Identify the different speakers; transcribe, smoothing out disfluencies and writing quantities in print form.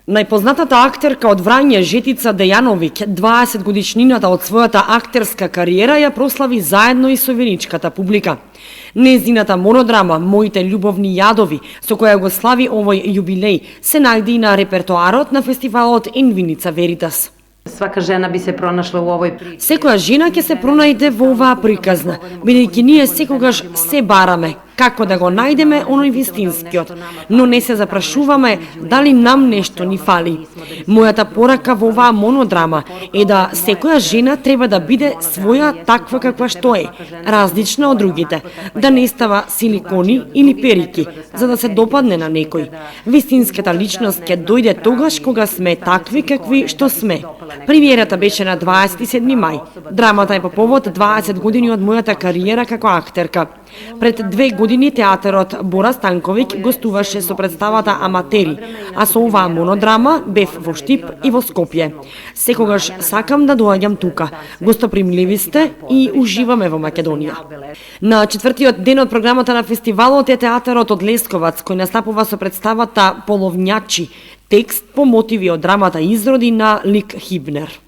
Speaker 1: Најпознатата актерка од Врање Жетица Дејановиќ 20 годишнината од својата актерска кариера ја прослави заедно и со верничката публика. Нејзината монодрама "Моите љубовни јадови", со која го слави овој јубилеј, се најде и на репертоарот на фестивалот Инвиница Веритас.
Speaker 2: Свака жена би се пронашла во овој приказ.
Speaker 1: Секоја жена ќе се пронајде во оваа приказна, бидејќи ние секогаш се бараме како да го најдеме оној вистинскиот, но не се запрашуваме дали нам нешто ни фали. Мојата порака во оваа монодрама е да секоја жена треба да биде своја таква каква што е, различна од другите, да не става силикони или перики, за да се допадне на некој. Вистинската личност ќе дојде тогаш кога сме такви какви што сме. Премиерата беше на 27 мај. Драмата е по повод 20 години од мојата кариера како актерка. Пред 2 години театарот Бора Станковиќ гостуваше со представата Аматери, а со оваа монодрама бев во Штип и во Скопје. Секогаш сакам да доаѓам тука. Гостопримливи сте и уживаме во Македонија. На 4-тиот ден од програмата на фестивалот е театарот од Лесковац, кој настапува со представата Половњачи, текст по мотиви од драмата Изроди на Лик Хибнер.